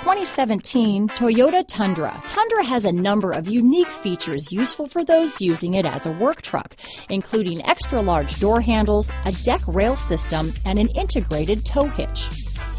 2017 Toyota Tundra. Tundra has a number of unique features useful for those using it as a work truck, including extra large door handles, a deck rail system, and an integrated tow hitch.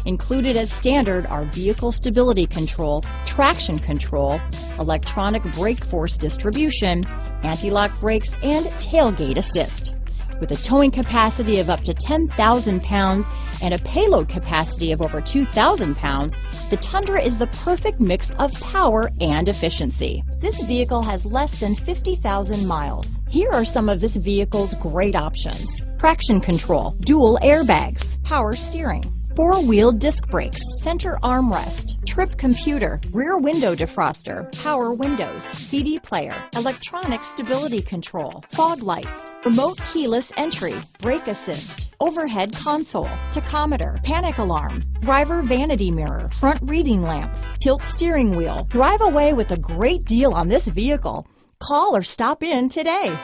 Included as standard are vehicle stability control, traction control, electronic brake force distribution, anti-lock brakes, and tailgate assist. With a towing capacity of up to 10,000 pounds and a payload capacity of over 2,000 pounds, the Tundra is the perfect mix of power and efficiency. This vehicle has less than 50,000 miles. Here are some of this vehicle's great options: traction control, dual airbags, power steering, four-wheel disc brakes, center armrest, trip computer, rear window defroster, power windows, CD player, electronic stability control, fog lights, remote keyless entry, brake assist, overhead console, tachometer, panic alarm, driver vanity mirror, front reading lamps, tilt steering wheel. Drive away with a great deal on this vehicle. Call or stop in today.